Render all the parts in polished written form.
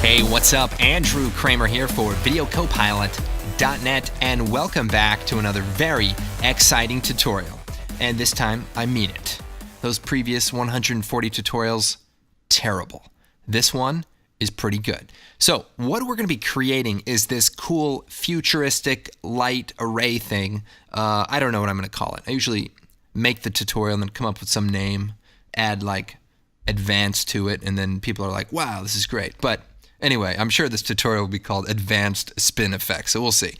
Hey, what's up? Andrew Kramer here for VideoCopilot.net, and welcome back to another very exciting tutorial. And this time, I mean it. Those previous 140 tutorials, terrible. This one is pretty good. So what we're going to be creating is this cool futuristic light array thing. I don't know what I'm going to call it. I usually make the tutorial and then come up with some name, add like advanced to it, and then people are like, wow, this is great. But anyway, I'm sure this tutorial will be called Advanced Spin Effect, so we'll see.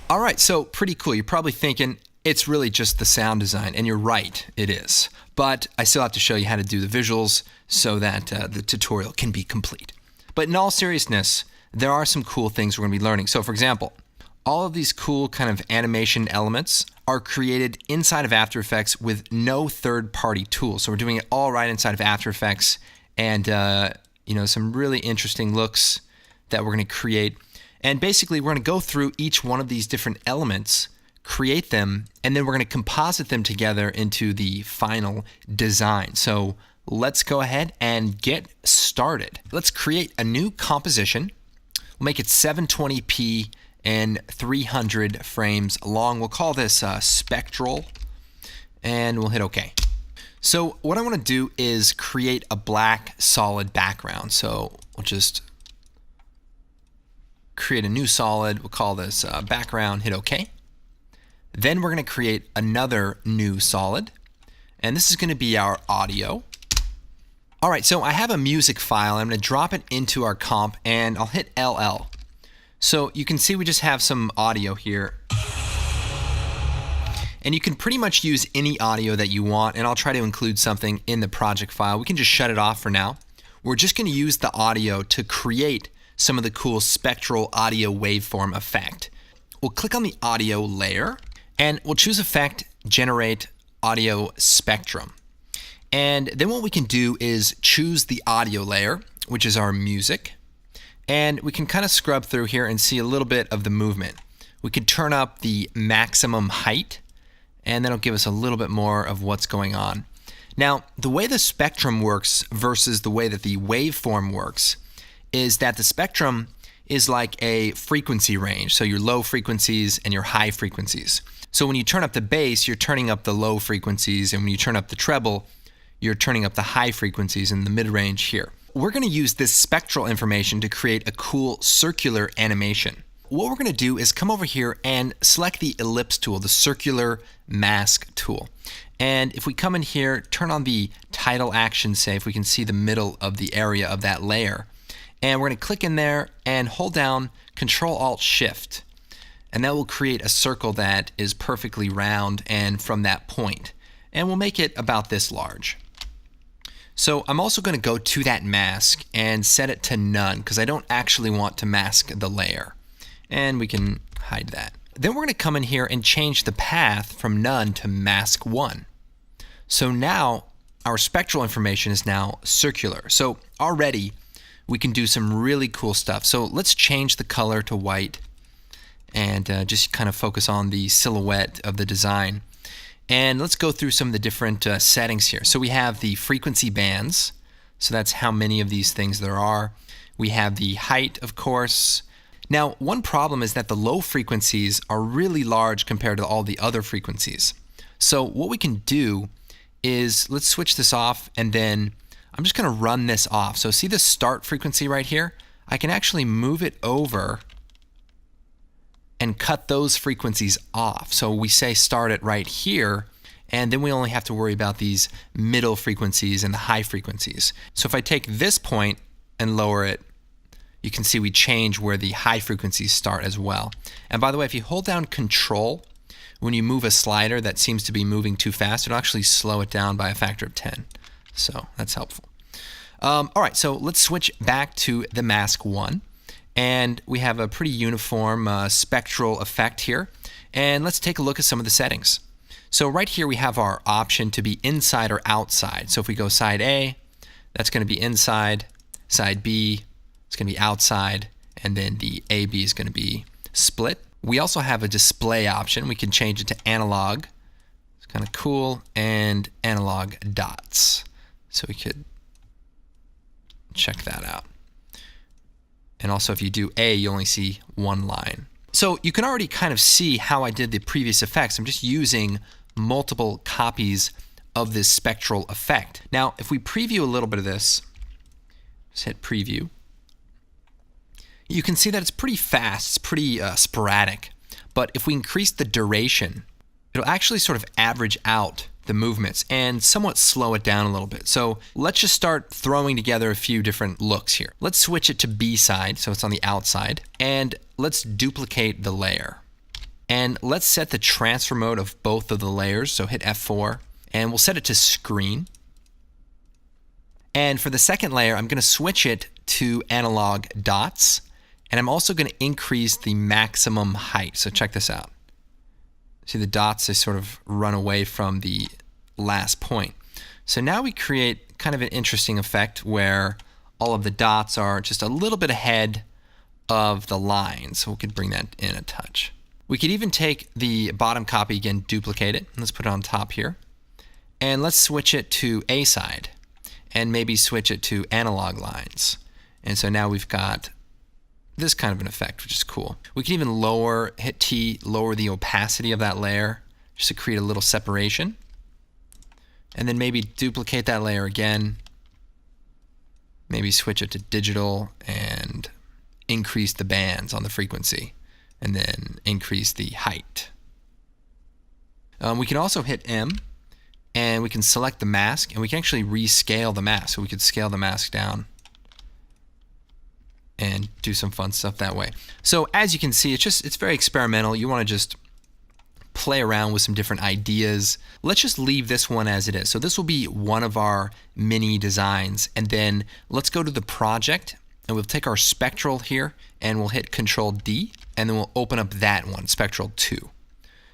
All right, so pretty cool. You're probably thinking it's really just the sound design, and you're right, it is. But I still have to show you how to do the visuals so that the tutorial can be complete. But in all seriousness, there are some cool things we're going to be learning. So for example, all of these cool kind of animation elements are created inside of After Effects with no third-party tools. So we're doing it all right inside of After Effects, and some really interesting looks that we're going to create. And basically, we're going to go through each one of these different elements, create them, and then we're going to composite them together into the final design. So let's go ahead and get started. Let's create a new composition. We'll make it 720p and 300 frames long. We'll call this spectral, and we'll hit OK. So what I want to do is create a black solid background. So we'll just create a new solid. We'll call this background, hit OK. Then we're going to create another new solid, and this is going to be our audio. All right, so I have a music file. I'm going to drop it into our comp, and I'll hit LL. So you can see we just have some audio here. And you can pretty much use any audio that you want, and I'll try to include something in the project file. We can just shut it off for now. We're just going to use the audio to create some of the cool spectral audio waveform effect. We'll click on the audio layer, and we'll choose Effect, Generate Audio Spectrum. And then what we can do is choose the audio layer, which is our music. And we can kind of scrub through here and see a little bit of the movement. We can turn up the maximum height, and that'll give us a little bit more of what's going on. Now, the way the spectrum works versus the way that the waveform works is that the spectrum is like a frequency range. So your low frequencies and your high frequencies. So when you turn up the bass, you're turning up the low frequencies, and when you turn up the treble, you're turning up the high frequencies in the mid-range here. We're going to use this spectral information to create a cool circular animation. What we're going to do is come over here and select the ellipse tool, the circular mask tool. And if we come in here, turn on the title action safe, we can see the middle of the area of that layer. And we're going to click in there and hold down Control-Alt-Shift. And that will create a circle that is perfectly round and from that point. And we'll make it about this large. So I'm also going to go to that mask and set it to none because I don't actually want to mask the layer. And we can hide that. Then we're going to come in here and change the path from none to mask 1. So now our spectral information is now circular. So already we can do some really cool stuff. So let's change the color to white and just kind of focus on the silhouette of the design. And let's go through some of the different settings here. So we have the frequency bands. So that's how many of these things there are. We have the height, of course. Now, one problem is that the low frequencies are really large compared to all the other frequencies. So what we can do is let's switch this off, and then I'm just going to run this off. So see the start frequency right here? I can actually move it over and cut those frequencies off. So we say start it right here, and then we only have to worry about these middle frequencies and the high frequencies. So if I take this point and lower it, you can see we change where the high frequencies start as well. And by the way, if you hold down Control, when you move a slider that seems to be moving too fast, it'll actually slow it down by a factor of 10. So that's helpful. All right, so let's switch back to the mask 1. And we have a pretty uniform spectral effect here. And let's take a look at some of the settings. So right here we have our option to be inside or outside. So if we go side A, that's going to be inside. Side B, it's going to be outside. And then the AB is going to be split. We also have a display option. We can change it to analog kind of cool, and analog dots. So we could check that out. And also if you do A, you only see one line. So you can already kind of see how I did the previous effects. I'm just using multiple copies of this spectral effect. Now, if we preview a little bit of this, just hit preview, you can see that it's pretty fast, it's pretty sporadic. But if we increase the duration, it'll actually sort of average out the movements and somewhat slow it down a little bit. So let's just start throwing together a few different looks here. Let's switch it to B side, so it's on the outside, and let's duplicate the layer. And let's set the transfer mode of both of the layers, so hit F4, and we'll set it to screen. And for the second layer, I'm going to switch it to analog dots, and I'm also going to increase the maximum height. So check this out. See the dots, they sort of run away from the last point. So now we create kind of an interesting effect where all of the dots are just a little bit ahead of the lines. So we could bring that in a touch. We could even take the bottom copy again, duplicate it. Let's put it on top here. And let's switch it to A side and maybe switch it to analog lines. And so now we've got this kind of an effect, which is cool. We can even hit T, lower the opacity of that layer just to create a little separation. And then maybe duplicate that layer again. Maybe switch it to digital and increase the bands on the frequency and then increase the height. We can also hit M and we can select the mask and we can actually rescale the mask. So we could scale the mask down and do some fun stuff that way. So as you can see, it's very experimental. You want to just play around with some different ideas. Let's just leave this one as it is. So this will be one of our mini designs. And then let's go to the project and we'll take our spectral here and we'll hit Control D and then we'll open up that one, Spectral 2.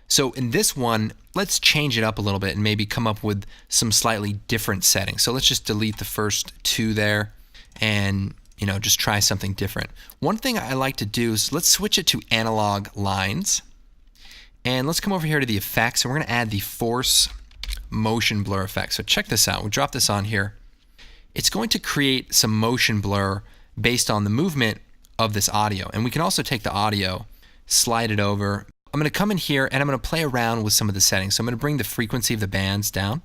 So in this one, let's change it up a little bit and maybe come up with some slightly different settings. So let's just delete the first two there and just try something different. One thing I like to do is let's switch it to analog lines. And let's come over here to the effects, and we're going to add the force motion blur effect. So check this out. We'll drop this on here. It's going to create some motion blur based on the movement of this audio. And we can also take the audio, slide it over. I'm going to come in here and I'm going to play around with some of the settings. So I'm going to bring the frequency of the bands down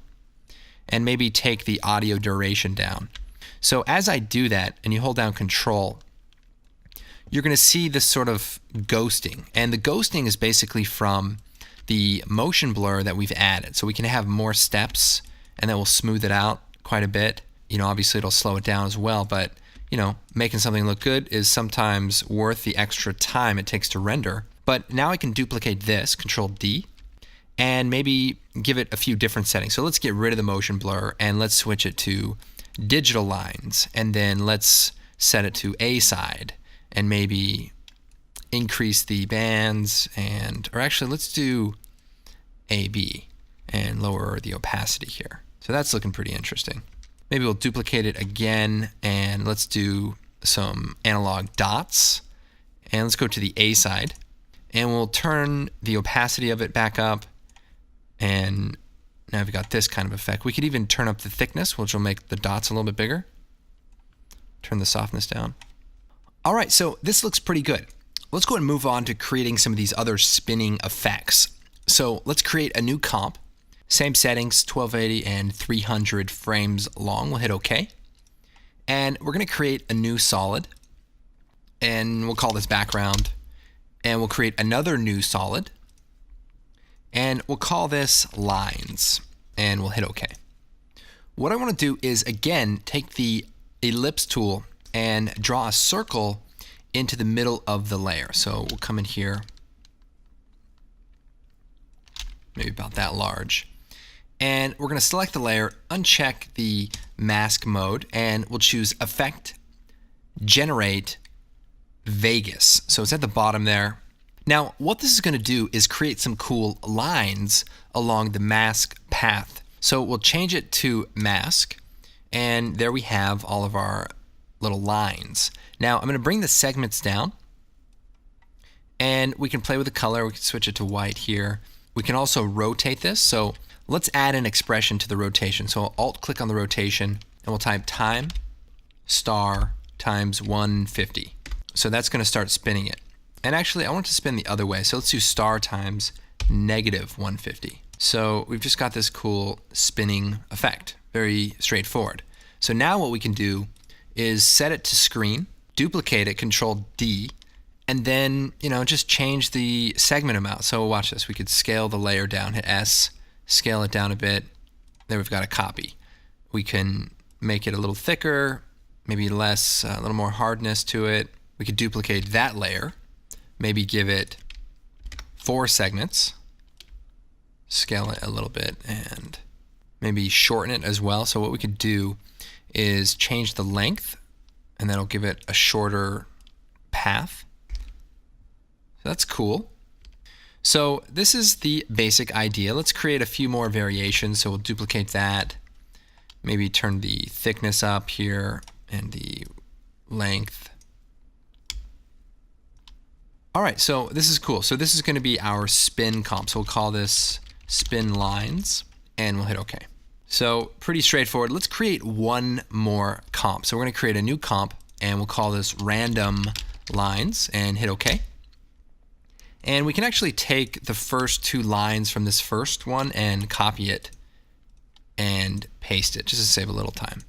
and maybe take the audio duration down. So as I do that and you hold down Control, you're going to see this sort of ghosting. And the ghosting is basically from the motion blur that we've added. So we can have more steps and that will smooth it out quite a bit. Obviously it'll slow it down as well, but making something look good is sometimes worth the extra time it takes to render. But now I can duplicate this, Control D, and maybe give it a few different settings. So let's get rid of the motion blur and let's switch it to digital lines, and then let's set it to A side and maybe increase the bands or actually let's do AB and lower the opacity here. So that's looking pretty interesting. Maybe we'll duplicate it again and let's do some analog dots and let's go to the A side and we'll turn the opacity of it back up, and now we've got this kind of effect. We could even turn up the thickness, which will make the dots a little bit bigger. Turn the softness down. All right, so this looks pretty good. Let's go and move on to creating some of these other spinning effects. So let's create a new comp. Same settings, 1280 and 300 frames long. We'll hit OK. And we're going to create a new solid. And we'll call this background. And we'll create another new solid. And we'll call this lines, and we'll hit OK. What I want to do is, again, take the ellipse tool and draw a circle into the middle of the layer. So we'll come in here, maybe about that large. And we're going to select the layer, uncheck the mask mode, and we'll choose Effect, Generate, Vegas. So it's at the bottom there. Now, what this is going to do is create some cool lines along the mask path. So we'll change it to mask, and there we have all of our little lines. Now, I'm going to bring the segments down, and we can play with the color. We can switch it to white here. We can also rotate this. So Let's add an expression to the rotation. So I'll alt-click on the rotation, and we'll type time star times 150. So that's going to start spinning it. And actually, I want it to spin the other way. So let's do star times negative 150. So we've just got this cool spinning effect. Very straightforward. So now what we can do is set it to screen, duplicate it, Control D, and then, just change the segment amount. So watch this. We could scale the layer down, hit S, scale it down a bit. There we've got a copy. We can make it a little thicker, maybe less, a little more hardness to it. We could duplicate that layer, maybe give it 4 segments, scale it a little bit, and maybe shorten it as well. So what we could do is change the length, and that'll give it a shorter path. So that's cool. So this is the basic idea. Let's create a few more variations. So we'll duplicate that, maybe turn the thickness up here and the length. All right, so this is cool. So this is going to be our spin comp. So we'll call this spin lines, and we'll hit OK. So pretty straightforward. Let's create one more comp. So we're going to create a new comp, and we'll call this random lines, and hit OK. And we can actually take the first 2 lines from this first one and copy it and paste it, just to save a little time.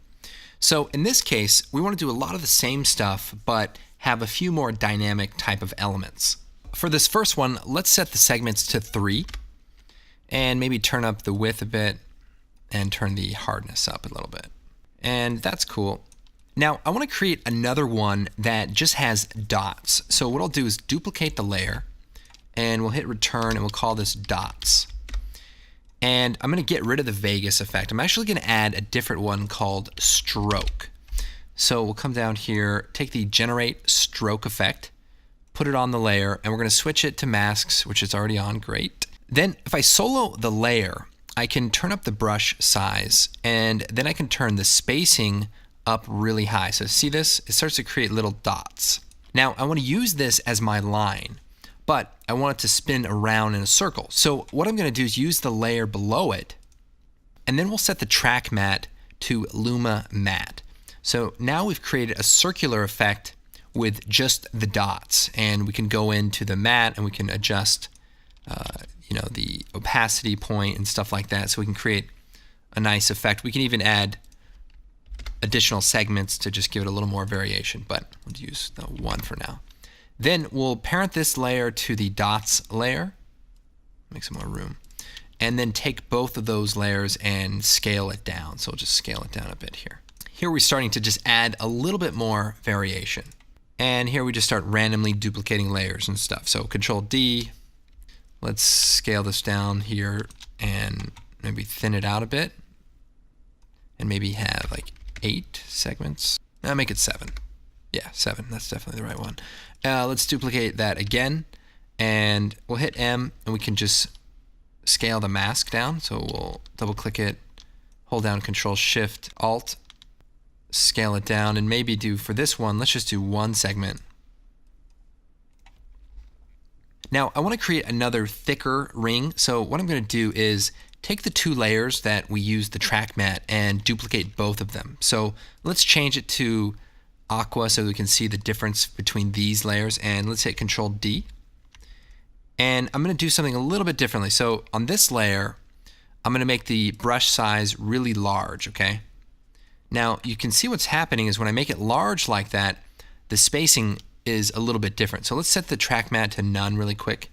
So in this case, we want to do a lot of the same stuff, but have a few more dynamic type of elements. For this first one, let's set the segments to 3, and maybe turn up the width a bit, and turn the hardness up a little bit. And that's cool. Now I want to create another one that just has dots. So what I'll do is duplicate the layer, and we'll hit return, and we'll call this dots. And I'm going to get rid of the Vegas effect. I'm actually going to add a different one called stroke. So we'll come down here, take the generate stroke effect, put it on the layer, and we're going to switch it to masks, which is already on. Great. Then if I solo the layer, I can turn up the brush size, and then I can turn the spacing up really high. So see this? It starts to create little dots. Now I want to use this as my line, but I want it to spin around in a circle. So what I'm going to do is use the layer below it, and then we'll set the track matte to Luma matte. So now we've created a circular effect with just the dots, and we can go into the matte and we can adjust the opacity point and stuff like that, so we can create a nice effect. We can even add additional segments to just give it a little more variation, but we'll use the 1 for now. Then we'll parent this layer to the dots layer, make some more room, and then take both of those layers and scale it down. So we'll just scale it down a bit here. Here we're starting to just add a little bit more variation. And here we just start randomly duplicating layers and stuff. So Control D, let's scale this down here and maybe thin it out a bit. And maybe have like 8 segments. I'll make it 7. Yeah, 7, that's definitely the right one. Let's duplicate that again, and we'll hit M, and we can just scale the mask down. So we'll double click it, hold down Control Shift Alt, scale it down, and maybe do, for this one, let's just do 1 segment. Now I want to create another thicker ring. So what I'm going to do is take the 2 layers that we used the track matte and duplicate both of them. So let's change it to aqua so we can see the difference between these layers, and let's hit Control D. And I'm going to do something a little bit differently. So on this layer, I'm going to make the brush size really large, okay? Now you can see what's happening is when I make it large like that, the spacing is a little bit different. So let's set the track matte to none really quick,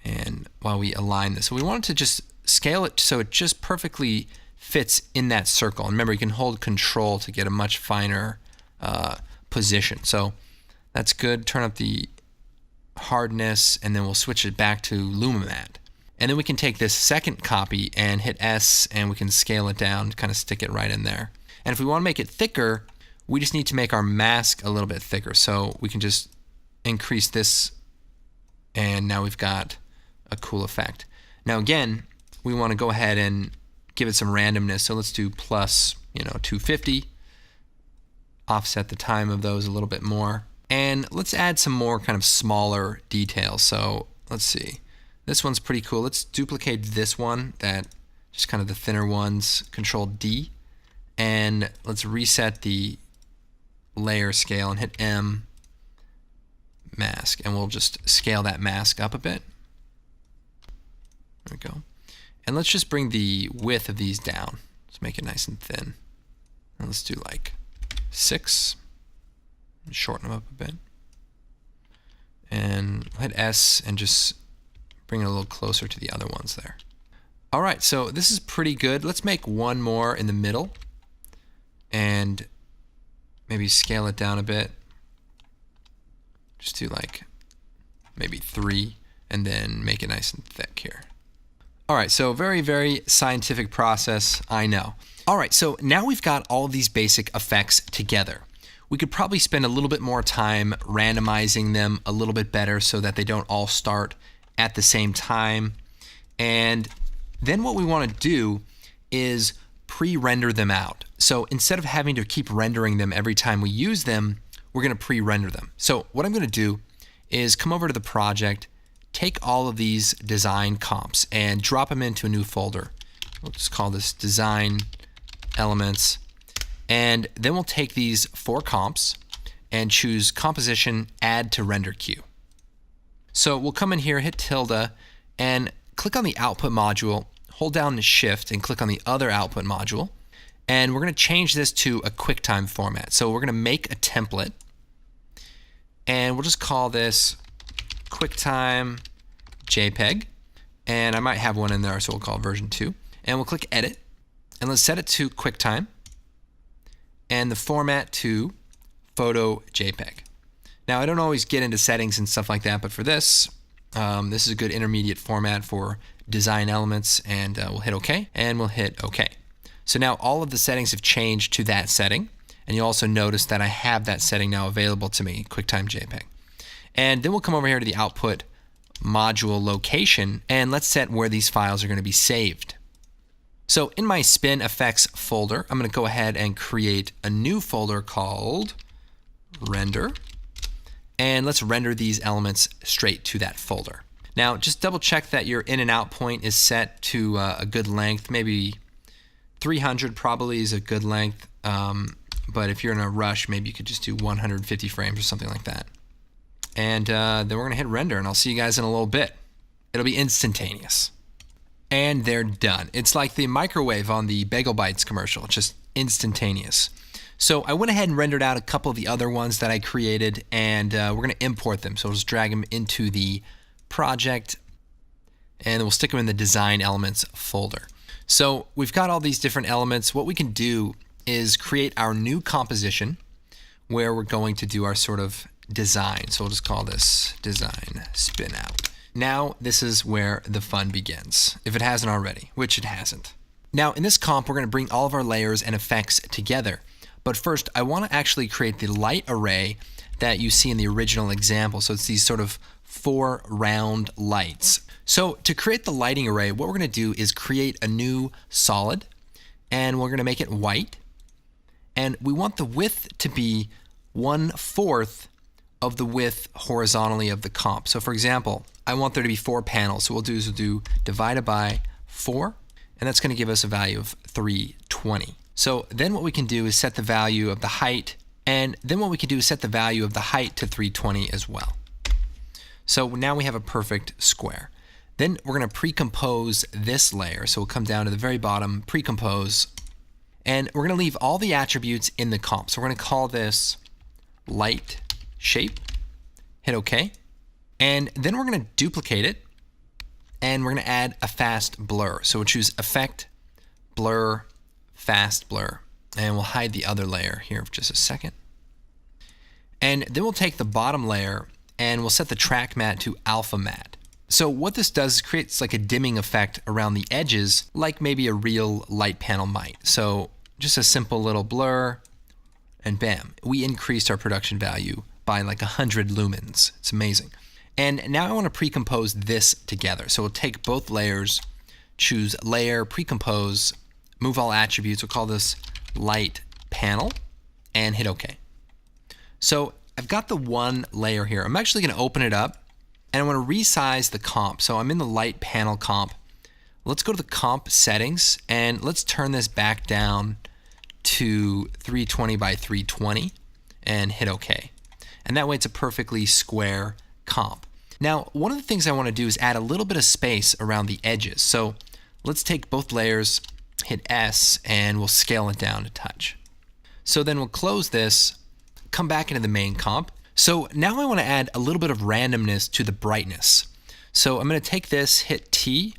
and while we align this. So we want to just scale it so it just perfectly fits in that circle. And remember, you can hold Control to get a much finer position. So that's good. Turn up the hardness, and then we'll switch it back to Luma matte. And then we can take this second copy and hit S, and we can scale it down, kind of stick it right in there. And if we want to make it thicker, we just need to make our mask a little bit thicker. So we can just increase this, and now we've got a cool effect. Now again, we want to go ahead and give it some randomness. So let's do plus, 250. Offset the time of those a little bit more. And let's add some more kind of smaller details. So let's see. This one's pretty cool. Let's duplicate this one that just kind of the thinner ones, Control D. And let's reset the layer scale and hit M, mask, and we'll just scale that mask up a bit. There we go. And let's just bring the width of these down. Let's make it nice and thin. And let's do like 6. Shorten them up a bit. And hit S and just bring it a little closer to the other ones there. All right, so this is pretty good. Let's make one more in the middle and maybe scale it down a bit. Just do like maybe 3 and then make it nice and thick here. All right, so very, very scientific process, I know. All right, so now we've got all of these basic effects together. We could probably spend a little bit more time randomizing them a little bit better so that they don't all start at the same time. And then what we want to do is pre-render them out. So instead of having to keep rendering them every time we use them, we're going to pre-render them. So what I'm going to do is come over to the project, take all of these design comps and drop them into a new folder. We'll just call this design elements. And then we'll take these 4 comps and choose composition, add to render queue. So we'll come in here, hit tilde, and click on the output module, hold down the shift and click on the other output module. And we're going to change this to a QuickTime format. So we're going to make a template and we'll just call this QuickTime JPEG. And I might have one in there, so we'll call it version 2. And we'll click edit and let's set it to QuickTime and the format to photo JPEG. Now I don't always get into settings and stuff like that, but for this, this is a good intermediate format for design elements, and we'll hit OK and we'll hit OK. So now all of the settings have changed to that setting, and you'll also notice that I have that setting now available to me, QuickTime JPEG. And then we'll come over here to the output module location and let's set where these files are going to be saved. So in my spin effects folder, I'm going to go ahead and create a new folder called render, and let's render these elements straight to that folder. Now just double check that your in and out point is set to a good length. Maybe 300 probably is a good length, but if you're in a rush, maybe you could just do 150 frames or something like that. And then we're going to hit render, and I'll see you guys in a little bit. It'll be instantaneous. And they're done. It's like the microwave on the Bagel Bites commercial, just instantaneous. So I went ahead and rendered out a couple of the other ones that I created, and we're going to import them. So we'll just drag them into the project, and we'll stick them in the design elements folder. So we've got all these different elements. What we can do is create our new composition where we're going to do our sort of design. So we'll just call this design spin out. Now this is where the fun begins, if it hasn't already, which it hasn't. Now in this comp, we're going to bring all of our layers and effects together. But first, I want to actually create the light array that you see in the original example. So it's these sort of 4 round lights. So to create the lighting array, what we're going to do is create a new solid, and we're going to make it white. And we want the width to be 1/4 of the width horizontally of the comp. So for example, I want there to be 4 panels. So we'll do divided by 4, and that's going to give us a value of 320. So then what we can do is set the value of the height, and then what we can do is set the value of the height to 320 as well. So now we have a perfect square. Then we're going to pre-compose this layer. So we'll come down to the very bottom, pre-compose, and we're going to leave all the attributes in the comp. So we're going to call this light shape, hit OK, and then we're going to duplicate it, and we're going to add a fast blur. So we'll choose Effect, Blur, Fast Blur, and we'll hide the other layer here for just a second. And then we'll take the bottom layer and we'll set the track matte to alpha matte. So what this does is creates like a dimming effect around the edges, like maybe a real light panel might. So just a simple little blur, and bam, we increased our production value by like 100 lumens. It's amazing. And now I want to pre-compose this together. So we'll take both layers, choose layer, pre-compose, move all attributes. We'll call this light panel and hit OK. So I've got the one layer here. I'm actually going to open it up and I want to resize the comp. So I'm in the light panel comp. let's go to the comp settings and let's turn this back down to 320 by 320 and hit OK. And that way it's a perfectly square comp. Now, one of the things I want to do is add a little bit of space around the edges. So let's take both layers, hit S, and we'll scale it down a touch. So then we'll close this, come back into the main comp. So now I want to add a little bit of randomness to the brightness. So I'm going to take this, hit T,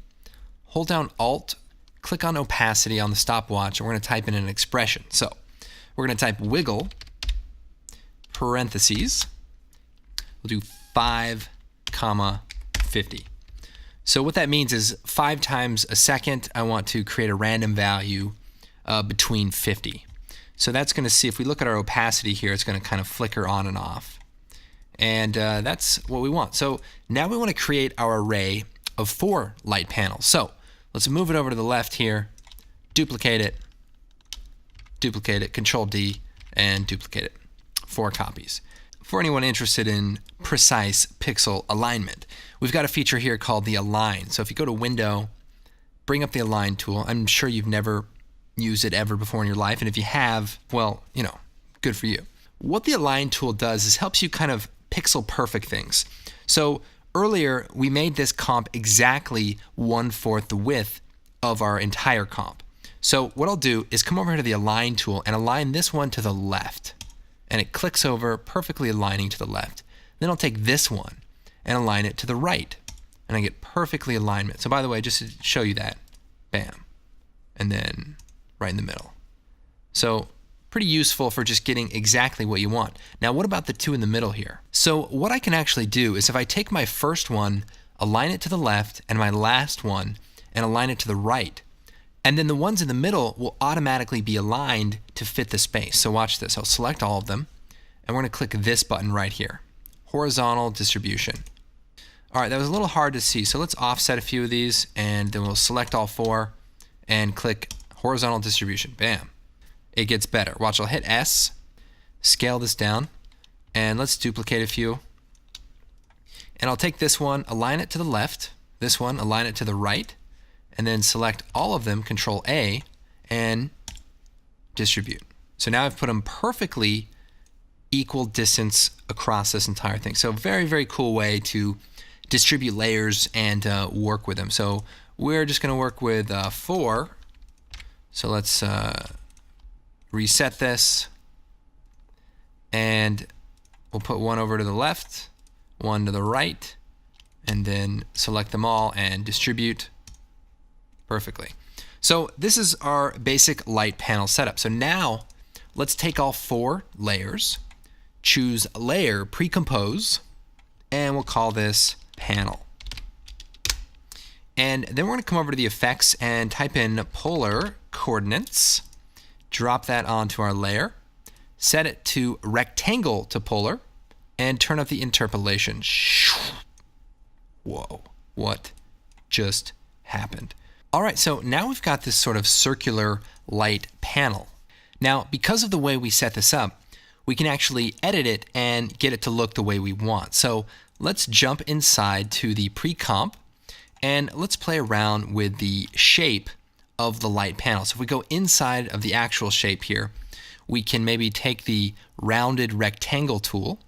hold down Alt, click on opacity on the stopwatch, and we're going to type in an expression. So we're going to type wiggle, parentheses, we'll do 5, 50. So what that means is 5 times a second, I want to create a random value between 50. So that's going to see, if we look at our opacity here, it's going to kind of flicker on and off. And that's what we want. So now we want to create our array of 4 light panels. So let's move it over to the left here, duplicate it, Control D, and duplicate it. 4 copies. For anyone interested in precise pixel alignment, we've got a feature here called the Align. So if you go to Window, bring up the Align tool. I'm sure you've never used it ever before in your life, and if you have, well, good for you. What the Align tool does is helps you kind of pixel perfect things. So earlier we made this comp exactly 1/4 the width of our entire comp. So what I'll do is come over to the Align tool and align this one to the left, and it clicks over, perfectly aligning to the left. Then I'll take this one and align it to the right, and I get perfectly alignment. So by the way, just to show you that, bam, and then right in the middle. So pretty useful for just getting exactly what you want. Now what about the 2 in the middle here? So what I can actually do is if I take my first one, align it to the left, and my last one, and align it to the right, and then the ones in the middle will automatically be aligned to fit the space. So watch this. I'll select all of them, and we're going to click this button right here, horizontal distribution. All right, that was a little hard to see, so let's offset a few of these, and then we'll select all 4 and click horizontal distribution. Bam. It gets better. Watch, I'll hit S, scale this down, and let's duplicate a few. And I'll take this one, align it to the left, this one, align it to the right, and then select all of them, Control A, and distribute. So now I've put them perfectly equal distance across this entire thing. So very, very cool way to distribute layers and work with them. So we're just going to work with 4. So let's reset this, and we'll put one over to the left, one to the right, and then select them all and distribute perfectly. So this is our basic light panel setup. So now let's take all 4 layers, choose layer, pre-compose, and we'll call this panel. And then we're going to come over to the effects and type in polar coordinates, drop that onto our layer, set it to rectangle to polar, and turn up the interpolation. Whoa, what just happened? All right, so now we've got this sort of circular light panel. Now, because of the way we set this up, we can actually edit it and get it to look the way we want. So let's jump inside to the pre-comp, and let's play around with the shape of the light panel. So if we go inside of the actual shape here, we can maybe take the rounded rectangle tool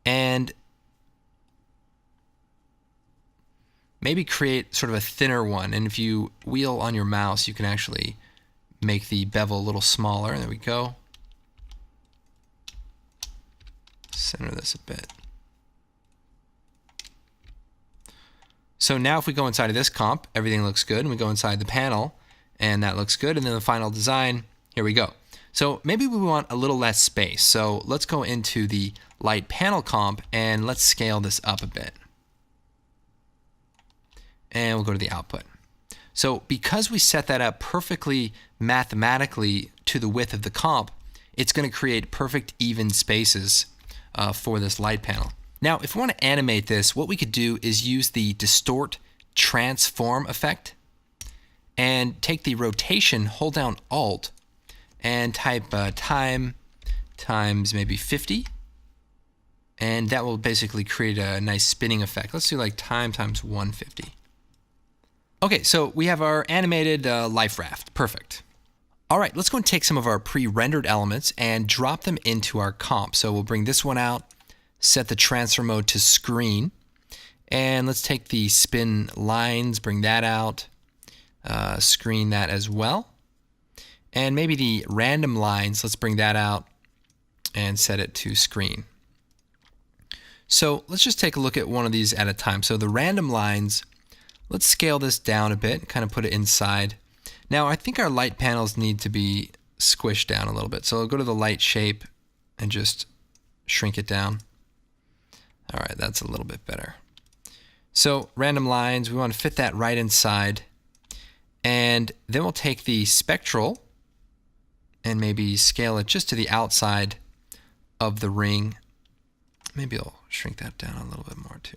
and maybe create sort of a thinner one. And if you wheel on your mouse, you can actually make the bevel a little smaller. There we go. Center this a bit. So now if we go inside of this comp, everything looks good, and we go inside the panel, and that looks good, and then the final design, here we go. So maybe we want a little less space. So let's go into the light panel comp, and let's scale this up a bit. And we'll go to the output. So because we set that up perfectly mathematically to the width of the comp, it's going to create perfect even spaces for this light panel. Now, if we want to animate this, what we could do is use the distort transform effect and take the rotation, hold down Alt, and type time times maybe 50. And that will basically create a nice spinning effect. Let's do like time times 150. Okay, so we have our animated life raft. Perfect. All right, let's go and take some of our pre-rendered elements and drop them into our comp. So we'll bring this one out, set the transfer mode to screen, and let's take the spin lines, bring that out, screen that as well. And maybe the random lines, let's bring that out and set it to screen. So let's just take a look at one of these at a time. So the random lines, let's scale this down a bit, kind of put it inside. Now I think our light panels need to be squished down a little bit. So I'll go to the light shape and just shrink it down. All right, that's a little bit better. So random lines, we want to fit that right inside. And then we'll take the spectral and maybe scale it just to the outside of the ring. Maybe I'll shrink that down a little bit more too.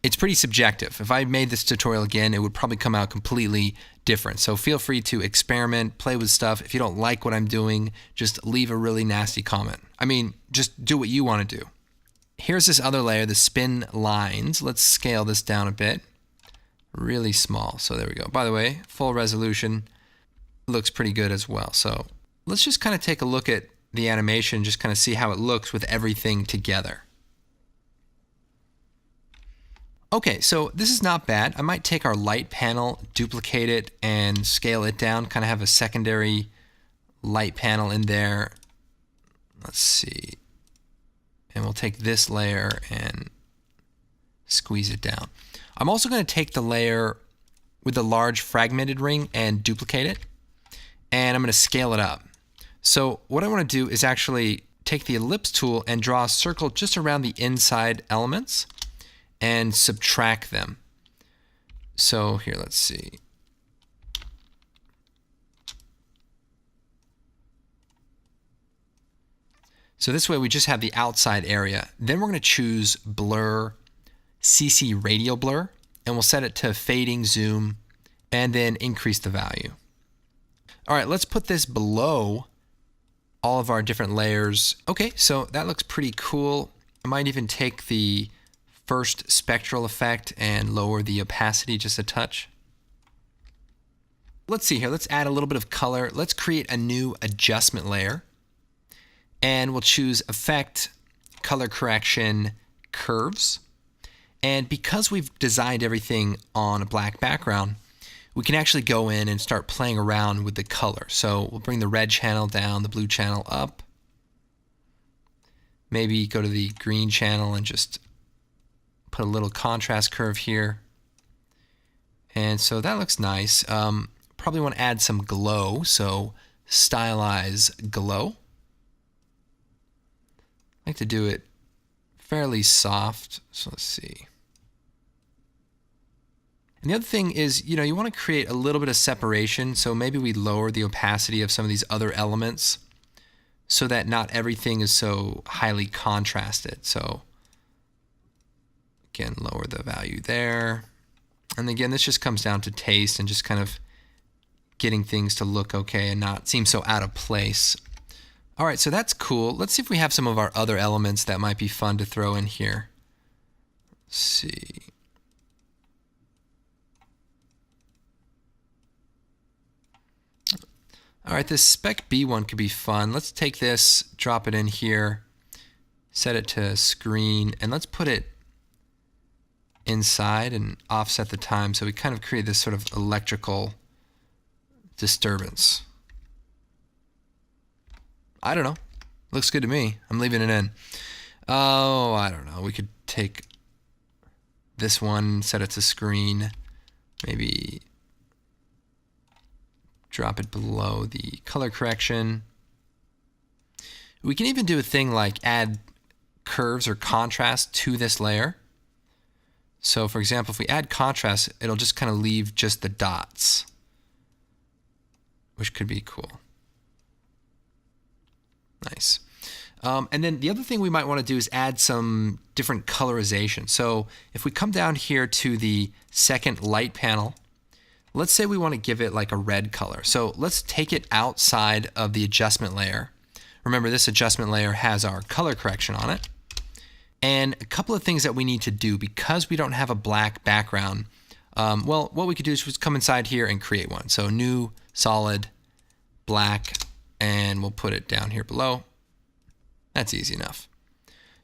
It's pretty subjective. If I made this tutorial again, it would probably come out completely different. So feel free to experiment, play with stuff. If you don't like what I'm doing, just leave a really nasty comment. I mean, just do what you want to do. Here's this other layer, the spin lines. Let's scale this down a bit. Really small. So there we go. By the way, full resolution looks pretty good as well. So let's just kind of take a look at the animation, just kind of see how it looks with everything together. Okay, so this is not bad. I might take our light panel, duplicate it, and scale it down, kind of have a secondary light panel in there. Let's see. And we'll take this layer and squeeze it down. I'm also going to take the layer with the large fragmented ring and duplicate it, and I'm going to scale it up. So what I want to do is actually take the ellipse tool and draw a circle just around the inside elements and subtract them. So here, let's see. So this way we just have the outside area. Then we're going to choose blur, CC radial blur, and we'll set it to fading zoom and then increase the value. All right, let's put this below all of our different layers. Okay, so that looks pretty cool. I might even take the first spectral effect and lower the opacity just a touch. Let's see here, let's add a little bit of color. Let's create a new adjustment layer. And we'll choose Effect, Color Correction, Curves. And because we've designed everything on a black background, we can actually go in and start playing around with the color. So we'll bring the red channel down, the blue channel up. Maybe go to the green channel and just put a little contrast curve here. And so that looks nice. Probably want to add some glow, so stylize glow. I like to do it fairly soft, so let's see. And the other thing is, you want to create a little bit of separation, so maybe we lower the opacity of some of these other elements so that not everything is so highly contrasted. So again, lower the value there. And again, this just comes down to taste and just kind of getting things to look okay and not seem so out of place. All right, so that's cool. Let's see if we have some of our other elements that might be fun to throw in here. Let's see. All right, this spec B one could be fun. Let's take this, drop it in here, set it to screen, and let's put it inside and offset the time so we kind of create this sort of electrical disturbance. I don't know. Looks good to me. I'm leaving it in. Oh, I don't know. We could take this one, set it to screen, maybe drop it below the color correction. We can even do a thing like add curves or contrast to this layer. So for example, if we add contrast, it'll just kind of leave just the dots, which could be cool. Nice. And then the other thing we might want to do is add some different colorization. So if we come down here to the second light panel, let's say we want to give it like a red color. So let's take it outside of the adjustment layer. Remember, this adjustment layer has our color correction on it. And a couple of things that we need to do because we don't have a black background. Well, what we could do is just come inside here and create one. So new, solid, black, and we'll put it down here below. That's easy enough.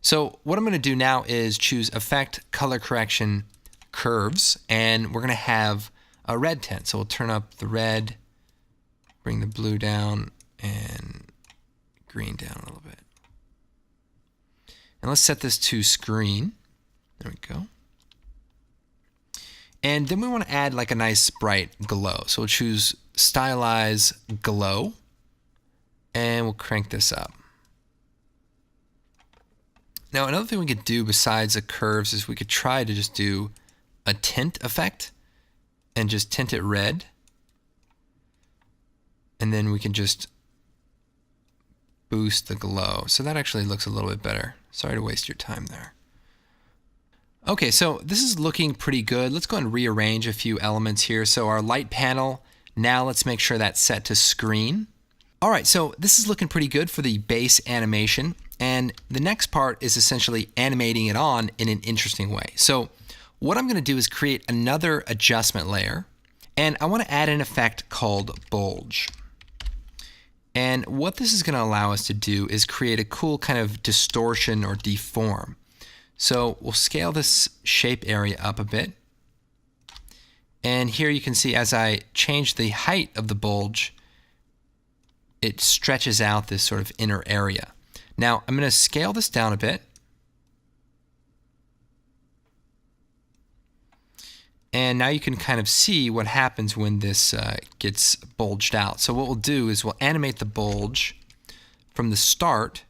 So what I'm going to do now is choose Effect, Color Correction, Curves, and we're going to have a red tint. So we'll turn up the red, bring the blue down, and green down a little bit. And let's set this to screen. There we go. And then we want to add like a nice bright glow. So we'll choose Stylize Glow, and we'll crank this up. Now, another thing we could do besides the curves is we could try to just do a tint effect and just tint it red. And then we can just boost the glow. So that actually looks a little bit better. Sorry to waste your time there. Okay, so this is looking pretty good. Let's go and rearrange a few elements here. So our light panel, now let's make sure that's set to screen. All right, so this is looking pretty good for the base animation. And the next part is essentially animating it on in an interesting way. So what I'm gonna do is create another adjustment layer, and I wanna add an effect called bulge. And what this is gonna allow us to do is create a cool kind of distortion or deform. So we'll scale this shape area up a bit. And here you can see as I change the height of the bulge, it stretches out this sort of inner area. Now I'm going to scale this down a bit. And now you can kind of see what happens when this gets bulged out. So what we'll do is we'll animate the bulge from the start,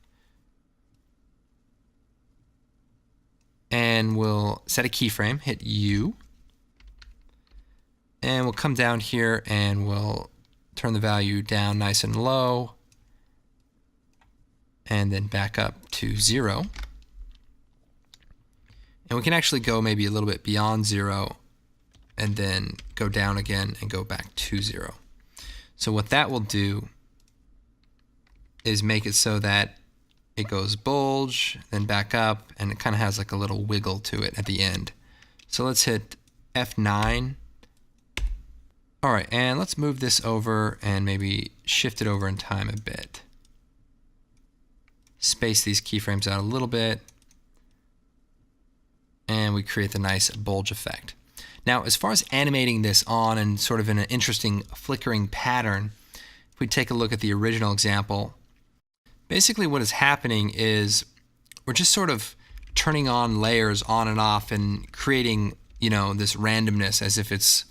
and we'll set a keyframe, hit U, and we'll come down here and we'll turn the value down nice and low, and then back up to 0. And we can actually go maybe a little bit beyond 0 and then go down again and go back to 0. So what that will do is make it so that it goes bulge, then back up, and it kind of has like a little wiggle to it at the end. So let's hit F9. All right, and let's move this over and maybe shift it over in time a bit. Space these keyframes out a little bit, and we create the nice bulge effect. Now, as far as animating this on and sort of in an interesting flickering pattern, if we take a look at the original example, basically what is happening is we're just sort of turning on layers on and off and creating, this randomness as if it's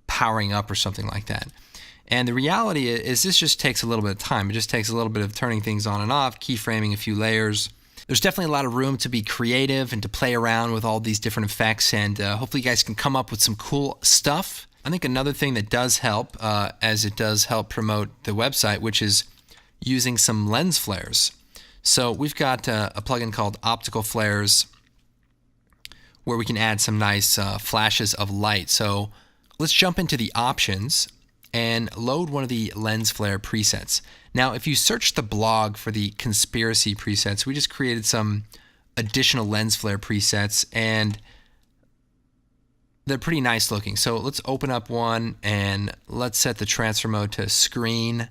powering up or something like that. And the reality is this just takes a little bit of time. It just takes a little bit of turning things on and off, keyframing a few layers. There's definitely a lot of room to be creative and to play around with all these different effects, and hopefully you guys can come up with some cool stuff. I think another thing that does help, as it does help promote the website, which is using some lens flares. So we've got a plugin called Optical Flares where we can add some nice flashes of light. So let's jump into the options and load one of the lens flare presets. Now, if you search the blog for the conspiracy presets, we just created some additional lens flare presets, and they're pretty nice looking. So let's open up one and let's set the transfer mode to screen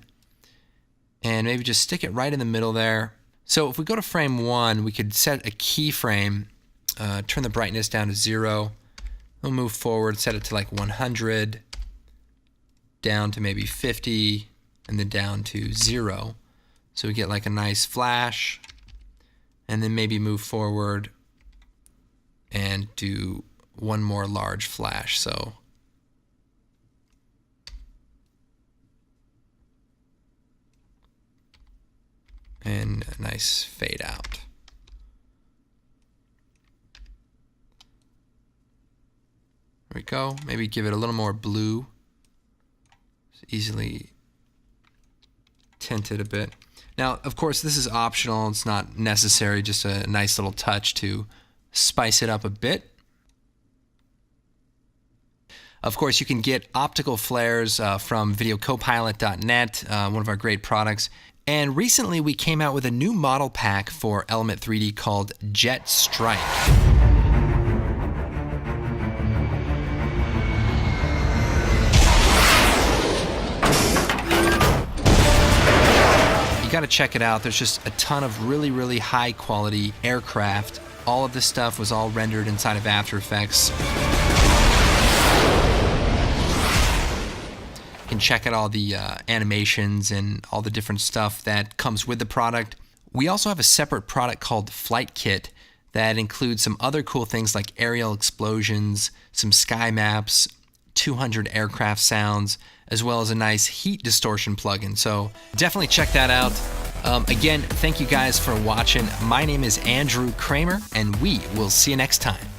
and maybe just stick it right in the middle there. So if we go to frame 1, we could set a keyframe, turn the brightness down to 0. We'll move forward, set it to like 100, down to maybe 50, and then down to 0. So we get like a nice flash, and then maybe move forward and do one more large flash. So and a nice fade out. There we go. Maybe give it a little more blue. It's easily tinted a bit. Now, of course, this is optional. It's not necessary, just a nice little touch to spice it up a bit. Of course, you can get optical flares from videocopilot.net, one of our great products. And recently we came out with a new model pack for Element 3D called Jet Strike. You got to check it out. There's just a ton of really, really high quality aircraft. All of this stuff was all rendered inside of After Effects. You can check out all the animations and all the different stuff that comes with the product. We also have a separate product called Flight Kit that includes some other cool things like aerial explosions, some sky maps, 200 aircraft sounds, as well as a nice heat distortion plugin. So definitely check that out. Again, thank you guys for watching. My name is Andrew Kramer, and we will see you next time.